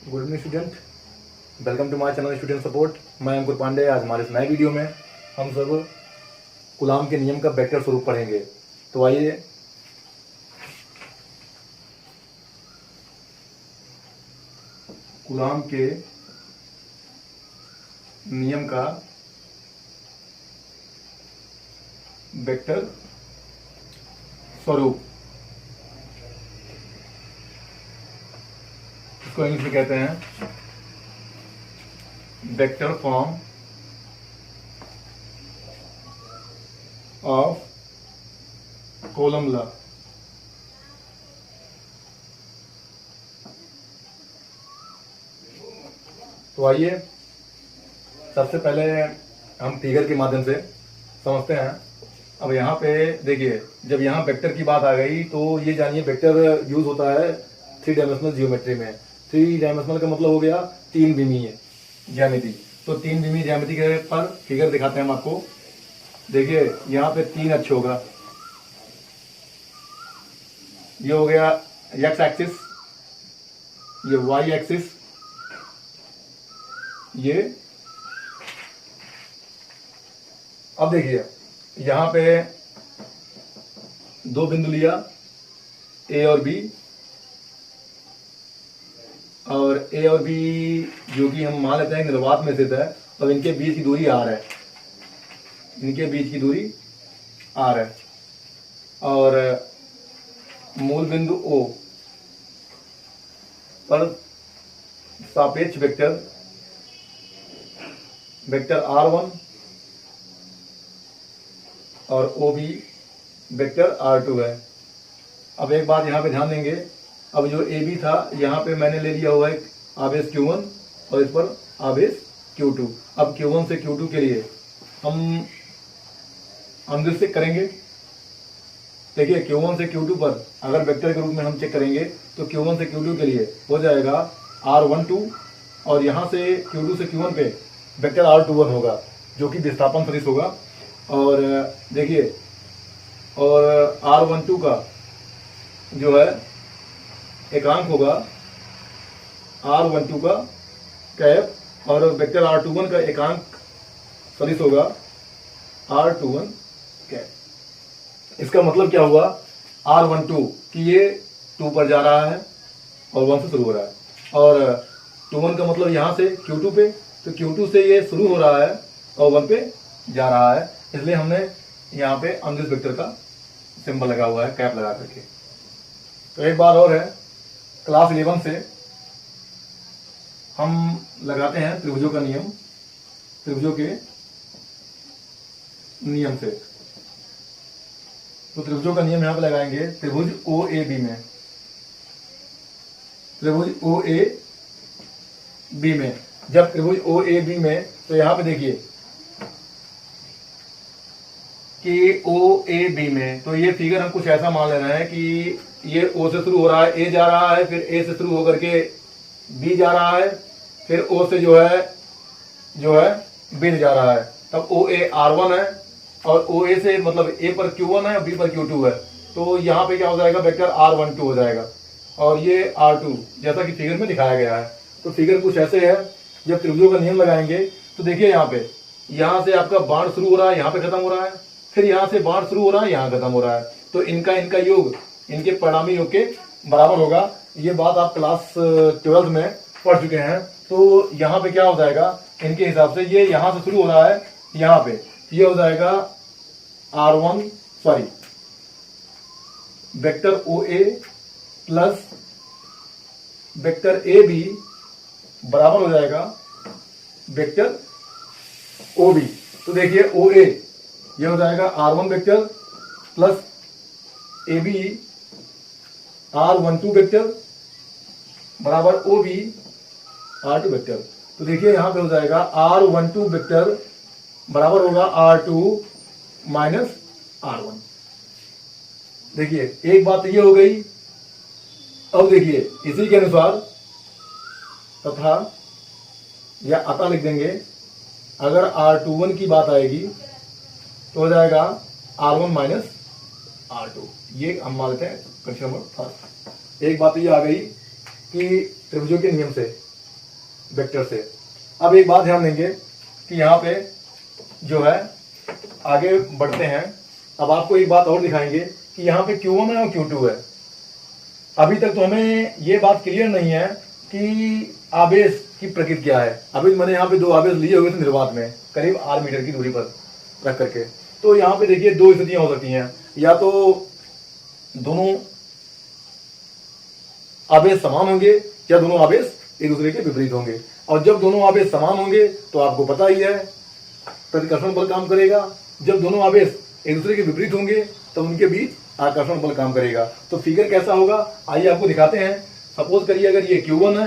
Good evening student, welcome to my channel student support. मैं अंकुर पांडे। आज हमारे इस नए वीडियो में हम सब कूलाम के नियम का वेक्टर स्वरूप पढ़ेंगे। तो आइए कूलाम के नियम का वेक्टर स्वरूप, इसको इंग्लिश में कहते हैं vector form of column law. तो आइए सबसे पहले हम फिगर के माध्यम से समझते हैं। अब यहाँ पे देखिए, जब यहाँ वेक्टर की बात आ गई तो ये जानिए वेक्टर यूज होता है 3 डायमेंशनल जियोमेट्री में। 3 डायमेंशनल का मतलब हो गया 3 विमीय ज्यामिति। तो 3 विमीय ज्यामिति के पर फिगर दिखाते हैं हम आपको। देखिए यहाँ पे 3 अक्ष होगा, ये हो गया एक्स एक्सिस, ये वाई एक्सिस, ये। अब देखिए यहाँ पे 2 बिंदु लिया, ए और बी, और ए और बी जो कि हम मान लेते हैं निर्वात में स्थित है। अब इनके बीच की दूरी आर है, इनके बीच की दूरी आर है, और मूल बिंदु ओ पर सापेक्ष वेक्टर R1 और ओ बी वेक्टर R2 है। अब एक बात यहाँ पे ध्यान देंगे, अब जो ए बी था यहाँ पे मैंने ले लिया हुआ है आवेश Q1 और इस पर आवेश Q2। अब Q1 से Q2 के लिए हम अनुदिश करेंगे। देखिए Q1 से Q2 पर अगर वेक्टर के रूप में हम चेक करेंगे तो Q1 से Q2 के लिए हो जाएगा R12, और यहाँ से Q2 से Q1 पे वेक्टर R21 होगा जो कि विस्थापन सदिश होगा। और देखिए, और R12 का जो है एकांक होगा R12 का कैप, और वेक्टर R21 का एकांक सदिश होगा R21 कैप। इसका मतलब क्या हुआ, R12 कि ये 2 पर जा रहा है और 1 से शुरू हो रहा है, और 21 का मतलब यहाँ से Q2 पे, तो Q2 से ये शुरू हो रहा है और 1 पे जा रहा है, इसलिए हमने यहाँ पे अनुदिश वेक्टर का सिंबल लगा हुआ है कैप लगा करके। तो एक बार और है, क्लास 11 से हम लगाते हैं त्रिभुजों का नियम, त्रिभुजों के नियम से। तो त्रिभुजों का नियम यहाँ पे लगाएंगे त्रिभुज OAB में, त्रिभुज OAB में। जब त्रिभुज OAB में, तो यहाँ पे देखिए कि OAB में, तो ये फिगर हम कुछ ऐसा मान ले रहे हैं कि ये O से शुरू हो रहा है, A जा रहा है, फिर A से शुरू होकर के B जा रहा है, फिर O से जो है B जा रहा है। तब OA R1 है, और OA से मतलब A पर Q1 है और B पर Q2 है, तो यहाँ पे क्या हो जाएगा वेक्टर R12 हो जाएगा, और ये R2 जैसा कि फिगर में दिखाया गया है। तो फिगर कुछ ऐसे है। जब त्रिभुजों का नियम लगाएंगे तो देखिए यहाँ से आपका बाण शुरू हो रहा है, यहाँ पे खत्म हो रहा है, फिर यहाँ से बाण शुरू हो रहा है, यहाँ खत्म हो रहा है, तो इनका योग इनके परिणामी योग के बराबर होगा। ये बात आप क्लास 12 में पढ़ चुके हैं। तो यहाँ पे क्या हो जाएगा, इनके हिसाब से ये यहाँ से शुरू हो रहा है, यहाँ पे ये हो जाएगा R1 sorry vector OA plus vector AB बराबर हो जाएगा वेक्टर OB। तो देखिए OA ये हो जाएगा R1 vector plus AB R12 vector बराबर OB R2 वेक्टर। तो देखिए यहाँ पे हो जाएगा R12 वेक्टर बराबर होगा R2 माइनस R1। देखिए एक बात ये हो गई। अब देखिए इसी के अनुसार तथा या अतः लिख देंगे, अगर R21 की बात आएगी तो हो जाएगा R1 माइनस R2। ये हम मान लेते हैं कंडीशन नंबर फर्स्ट। एक बात ये आ गई कि त्रिभुजों के नियम से वेक्टर से। अब एक बात ध्यान देंगे कि यहाँ पे जो है आगे बढ़ते हैं। अब आपको एक बात और दिखाएंगे कि यहाँ पे Q1 है और Q2 है। अभी तक तो हमें ये बात क्लियर नहीं है कि आवेश की प्रकृति क्या है। अभी मैंने यहाँ पे दो आवेश लिए हुए थे निर्वात में करीब r मीटर की दूरी पर रख करके। तो यहाँ पे देखिए दो स्थितियां हो सकती हैं, या तो दोनों आवेश समान होंगे या दोनों आवेश एक दूसरे के विपरीत होंगे। और जब दोनों आवेश समान होंगे तो आपको पता ही है प्रतिकर्षण बल काम करेगा। जब दोनों आवेश एक दूसरे के विपरीत होंगे तो उनके बीच आकर्षण बल काम करेगा। तो फिगर कैसा होगा आइए आपको दिखाते हैं। सपोज करिए अगर ये Q1 है,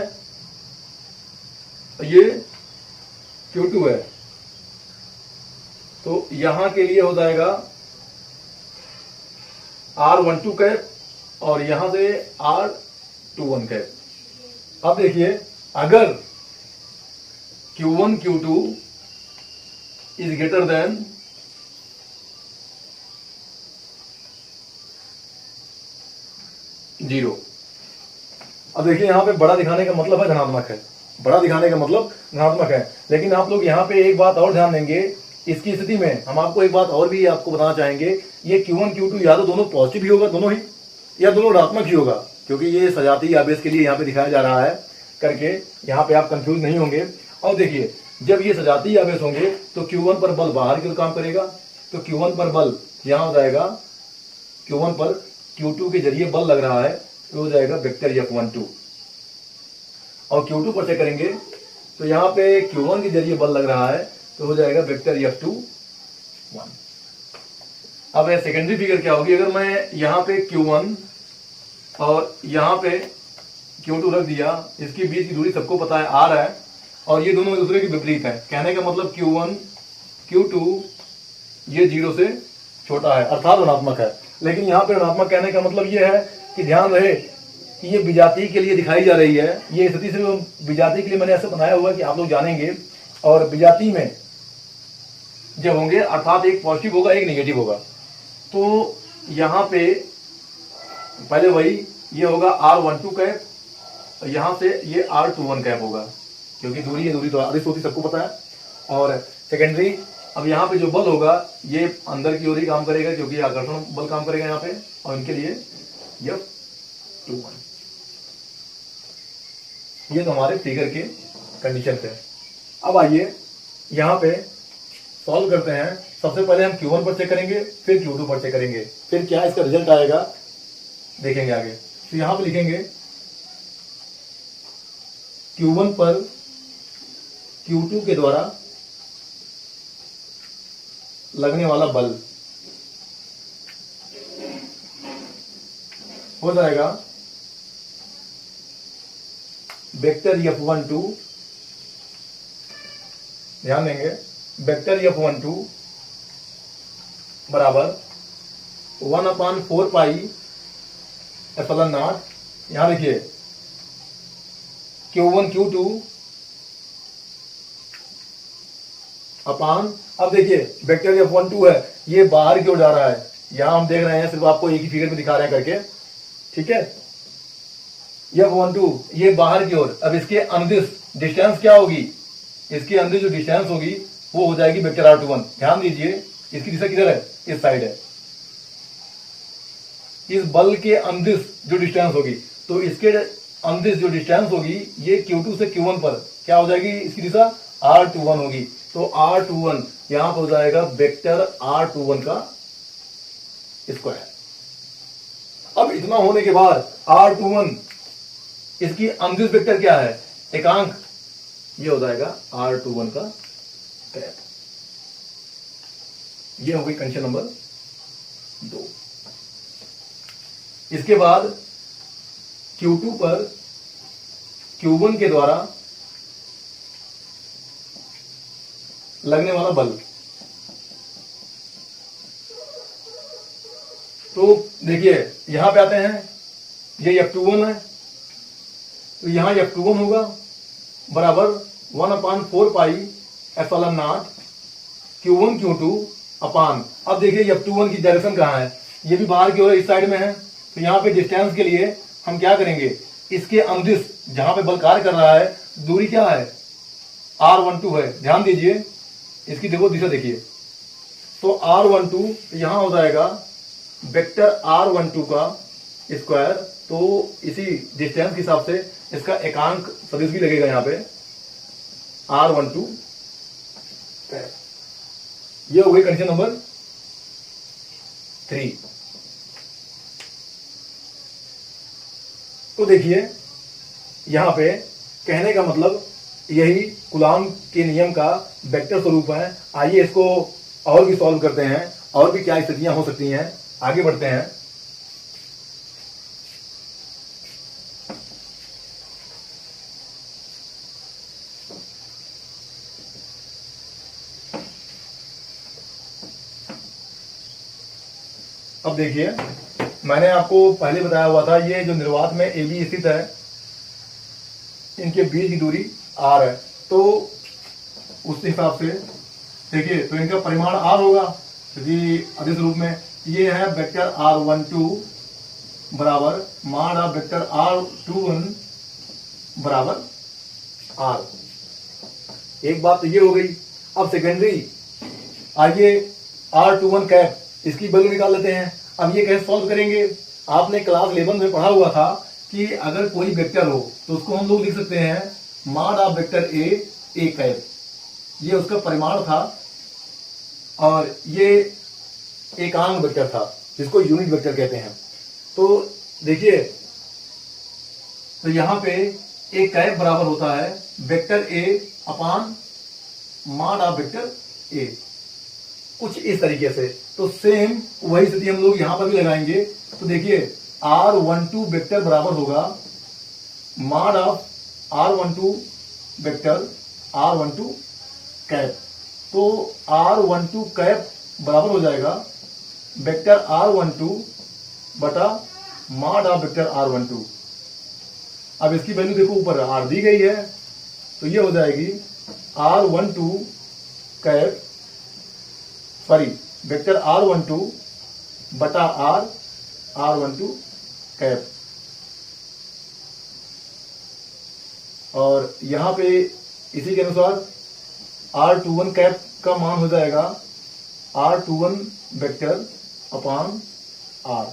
ये Q2 है, तो यहां के लिए हो जाएगा R12 कैप और यहां से R21 कैप। अब देखिए अगर Q1 Q2 is greater than zero. अब देखिए यहां पे बड़ा दिखाने का मतलब है धनात्मक है, बड़ा दिखाने का मतलब धनात्मक है। लेकिन आप लोग यहाँ पे एक बात और ध्यान देंगे, इसकी स्थिति में हम आपको एक बात और भी आपको बताना चाहेंगे, ये Q1 Q2 या तो दोनों पॉजिटिव ही होगा दोनों ही, या दोनों ऋणात्मक ही होगा, क्योंकि ये सजातीय आवेश के लिए यहाँ पे दिखाया जा रहा है करके। यहाँ पे आप कंफ्यूज नहीं होंगे। और देखिए जब ये सजातीय आवेश होंगे तो Q1 पर बल बाहर की ओर काम करेगा, तो Q1 पर बल यहाँ हो जाएगा, Q1 पर Q2 के जरिए बल लग रहा है तो हो जाएगा वेक्टर F12। और Q2 पर चेक करेंगे तो यहाँ पे Q1 के जरिए बल लग रहा है तो हो जाएगा वेक्टर F21। अब सेकेंडरी फिगर क्या होगी, अगर मैं यहाँ पे Q1 और यहाँ पे Q2 रख दिया, इसके बीच की दूरी सबको पता है R है, और ये दोनों एक दूसरे के विपरीत है। कहने का मतलब Q1 Q2 ये जीरो से छोटा है अर्थात ऋणात्मक है। लेकिन यहाँ पे ऋणात्मक कहने का मतलब ये है कि ध्यान रहे कि ये विजातीय के लिए दिखाई जा रही है। ये स्थिति सिर्फ विजातीय के लिए मैंने ऐसे बनाया हुआ है कि आप लोग जानेंगे। और विजातीय में जब होंगे अर्थात एक पॉजिटिव होगा एक नेगेटिव होगा, तो यहाँ पे पहले वही ये होगा R12 कैप, यहाँ से ये R21 कैप होगा, क्योंकि दूरी तो अधिक होती सबको पता है। और सेकेंडरी अब यहाँ पे जो बल होगा ये अंदर की ओर ही काम करेगा, क्योंकि आकर्षण बल काम करेगा यहाँ पे, और इनके लिए F21। ये तो हमारे फिगर के कंडीशन थे। अब आइए यहाँ पे सॉल्व करते हैं। सबसे पहले हम Q1 पर चेक करेंगे, फिर Q2 पर चेक करेंगे, फिर क्या इसका रिजल्ट आएगा देखेंगे आगे। तो यहाँ पे लिखेंगे Q1 पर Q2 के द्वारा लगने वाला बल हो जाएगा वेक्टर F12, ध्यान देंगे वेक्टर F12 बराबर 1/4 पाई एप्सिलॉन नॉट। यहां देखिए Q1 Q2 अपान, अब देखिए वेक्टर F12 है, ये बाहर की ओर जा रहा है। यहां हम देख रहे हैं, सिर्फ आपको एक ही फिगर में दिखा रहे हैं करके, ठीक है। F12 ये बाहर की ओर। अब इसके अनुदिश डिस्टेंस क्या होगी, इसके अनुदिश जो डिस्टेंस होगी वो हो जाएगी वेक्टर R21। ध्यान दीजिए इसकी दिशा किधर है, इस साइड है। इस बल के अनुदिश जो डिस्टेंस होगी, तो इसके अनुदिश जो डिस्टेंस होगी ये Q2 से Q1 पर क्या हो जाएगी, इसकी दिशा R21 होगी। तो R21 यहां पर हो जाएगा वेक्टर R21 का स्क्वायर। अब इतना होने के बाद R21 इसकी अनुदिश वेक्टर क्या है, एकांक, ये हो जाएगा R21 का कैप। ये हो गई कंडीशन नंबर 2। इसके बाद Q2 पर Q1 के द्वारा लगने वाला बल, तो देखिए यहां पे आते हैं, ये F21 है, तो यहां F21 होगा बराबर 1/4 pi epsilon not Q1 Q2 अपान। अब देखिए F21 की डायरेक्शन कहां है, ये भी बाहर की ओर इस साइड में है। तो यहाँ पे डिस्टेंस के लिए हम क्या करेंगे, इसके अनुदिश जहां पे बल कार्य कर रहा है दूरी क्या है R12 है, ध्यान दीजिए, इसकी देखो दिशा देखिए, तो R12 यहां हो जाएगा वेक्टर R12 का स्क्वायर, तो इसी डिस्टेंस के हिसाब से इसका एकांक सदिश भी लगेगा यहां पे R12। ये हो गई कंडीशन नंबर 3। तो देखिए यहां पे कहने का मतलब यही कूलॉम के नियम का वेक्टर स्वरूप है। आइए इसको और भी सॉल्व करते हैं, और भी क्या स्थितियां हो सकती हैं, आगे बढ़ते हैं। अब देखिए मैंने आपको पहले बताया हुआ था, ये जो निर्वात में ए बी स्थित है, इनके बीच की दूरी r है, तो उस हिसाब से देखिए तो इनका परिमाण r होगा, क्योंकि अदिश रूप में ये है वेक्टर R12 बराबर माड ऑफ वेक्टर R21 बराबर r। एक बात तो ये हो गई। अब सेकेंडरी, आइए R21 कैप, इसकी वैल्यू निकाल लेते हैं। अब ये कैसे सॉल्व करेंगे? आपने क्लास 11 में पढ़ा हुआ था कि अगर कोई वेक्टर हो तो उसको हम लोग लिख सकते हैं माड ऑफ वेक्टर ए कैप, ये उसका परिमाण था, और ये एकांक वेक्टर था जिसको यूनिट वेक्टर कहते हैं। तो देखिए, तो यहां पे ए कैप बराबर होता है वेक्टर ए अपान माड ऑफ वेक्टर ए, कुछ इस तरीके से। तो सेम वही स्थिति हम लोग यहां पर भी लगाएंगे। तो देखिए R12 वेक्टर बराबर होगा माड of R12 vector R12 cap, तो R12 कैप बराबर हो जाएगा वेक्टर R12 बटा माड ऑफ वेक्टर R12। अब इसकी वैल्यू देखो, ऊपर R दी गई है, तो ये हो जाएगी R12 cap, sorry vector R12 बटा R12 कैप, और यहां पे इसी के अनुसार R21 कैप का मान हो जाएगा R21 वेक्टर अपान R।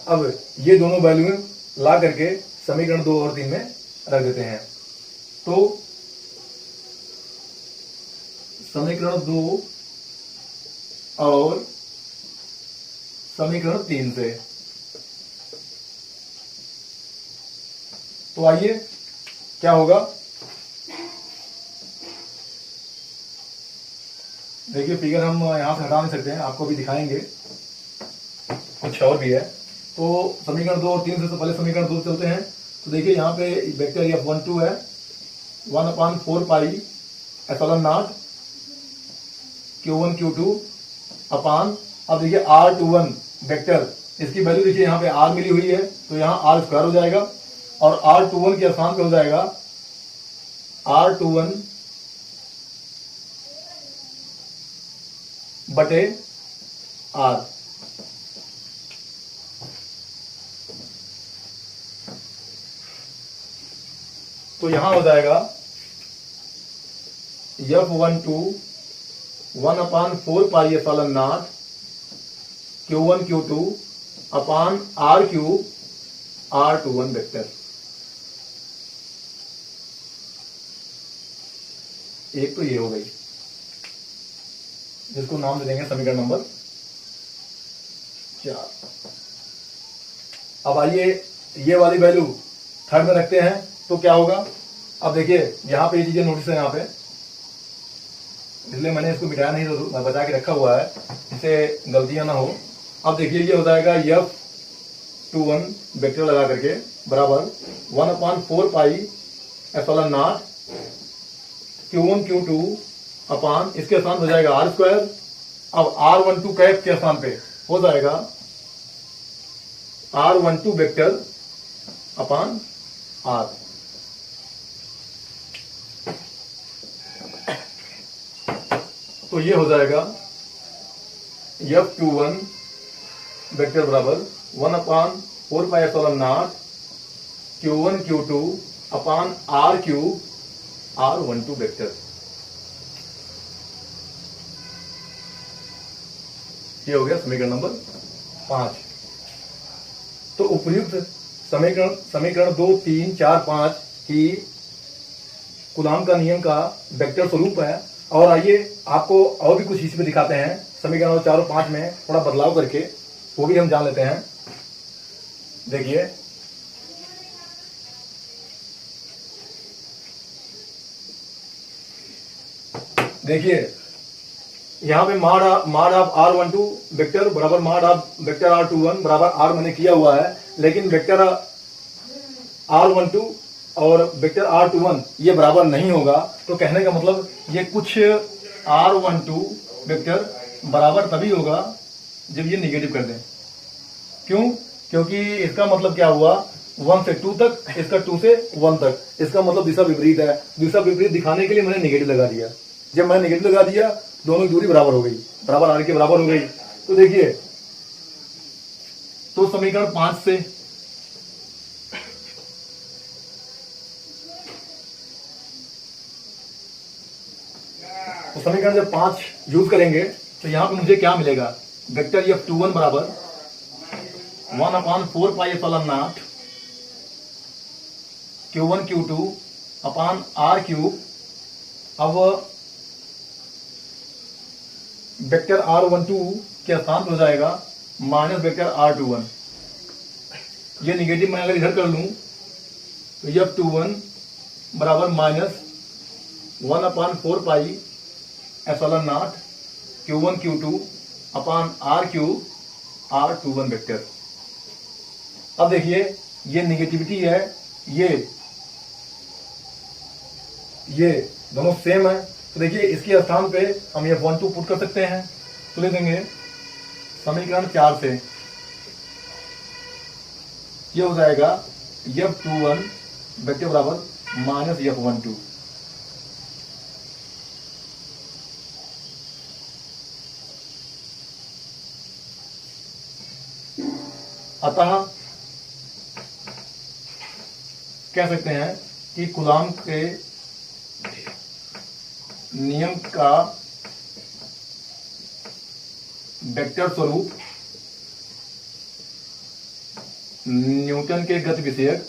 अब ये दोनों वैल्यू ला करके समीकरण 2 और 3 में रख देते हैं। तो समीकरण 2 और समीकरण 3 से, तो आइए क्या होगा। देखिए फिगर हम यहां से हटा नहीं सकते हैं, आपको भी दिखाएंगे, कुछ और भी है। तो समीकरण 2 और 3 से, तो पहले समीकरण 2 चलते हैं। तो देखिए यहाँ पे वेक्टर F12 है 1/4 pi epsilon not Q1 Q2 अपान, अब देखिए R21 वेक्टर, इसकी वैल्यू देखिए यहाँ पे R मिली हुई है, तो यहाँ R स्क्वायर हो जाएगा, और R21 के स्थान पे हो जाएगा R21 बटे R। तो यहां हो जाएगा F12 1/4 pi epsilon not Q1 Q2 upon R cube R21 vector. एक तो ये हो गई, जिसको नाम दे देंगे समीकरण नंबर 4। अब आइए ये वाली वैल्यू थर्ड में रखते हैं, तो क्या होगा। अब देखिए यहां पे ये चीजें नोटिस है, यहां पे इसलिए मैंने इसको मिटाया नहीं, तो बचा के रखा हुआ है, इससे गलतियां ना हो। अब देखिए ये हो जाएगा F21 वेक्टर लगा करके बराबर 1/4 pi epsilon not Q1 Q2 अपान, इसके स्थान हो जाएगा R स्क्वायर। अब R12 कैप के स्थान पे हो जाएगा R12 वेक्टर अपान R। तो ये हो जाएगा F21 वेक्टर बराबर 1/4 pi epsilon not Q1 Q2 upon R3 R12 vector. ये हो गया समीकरण नंबर 5। तो उपयुक्त समीकरण 2, 3, 4, 5 की कूलॉम का नियम का वेक्टर स्वरूप है। और आइए आपको और भी कुछ इसमें दिखाते हैं समीकरण 4 और 5 में थोड़ा बदलाव करके, वो भी हम जान लेते हैं। देखिए यहां पे माड ऑफ R12 वेक्टर बराबर माड ऑफ वेक्टर R21 बराबर R मैंने किया हुआ है, लेकिन वेक्टर R12 और वेक्टर R21 ये बराबर नहीं होगा। तो कहने का मतलब ये कुछ R12 वेक्टर बराबर तभी होगा जब ये निगेटिव कर दें। क्यों? क्योंकि इसका मतलब क्या हुआ, 1 से 2 तक, इसका 2 से 1 तक, इसका मतलब दिशा विपरीत है। दिशा विपरीत दिखाने के लिए मैंने निगेटिव लगा दिया। जब मैंने निगेटिव लगा दिया, दोनों की दूरी बराबर हो गई, बराबर आर के बराबर हो गई। तो देखिए, तो समीकरण 5 से तो समीकरण जब 5 यूज करेंगे तो यहां पे मुझे क्या मिलेगा, वेक्टर F21 बराबर 1/4 pi epsilon not Q1 Q2 upon R3। अब वेक्टर R12 के स्थान पर हो जाएगा माइनस वेक्टर R21। ये निगेटिव मैं अगर इधर कर लूं तो F21 बराबर minus 1/4 pi epsilon not Q1 Q2 upon R3 R21 vector. अब देखिए ये निगेटिविटी है, ये दोनों सेम है। तो देखिए इसके स्थान पे हम ये 1 2 पुट कर सकते हैं। तो ले देंगे समीकरण 4 से, ये हो जाएगा F21 वेक्टर बराबर माइनस F12। अतः कह सकते हैं कि कूलॉम के नियम का वेक्टर स्वरूप न्यूटन के गति विषयक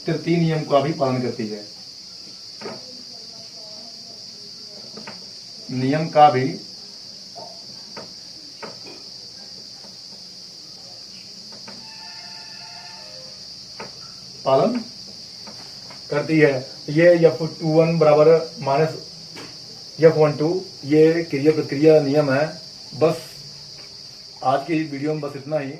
तृतीय नियम का भी पालन करती है। नियम का भी पालन करती है। ये F21 बराबर माइनस F12 ये क्रिया प्रतिक्रिया नियम है। बस आज की वीडियो में बस इतना ही।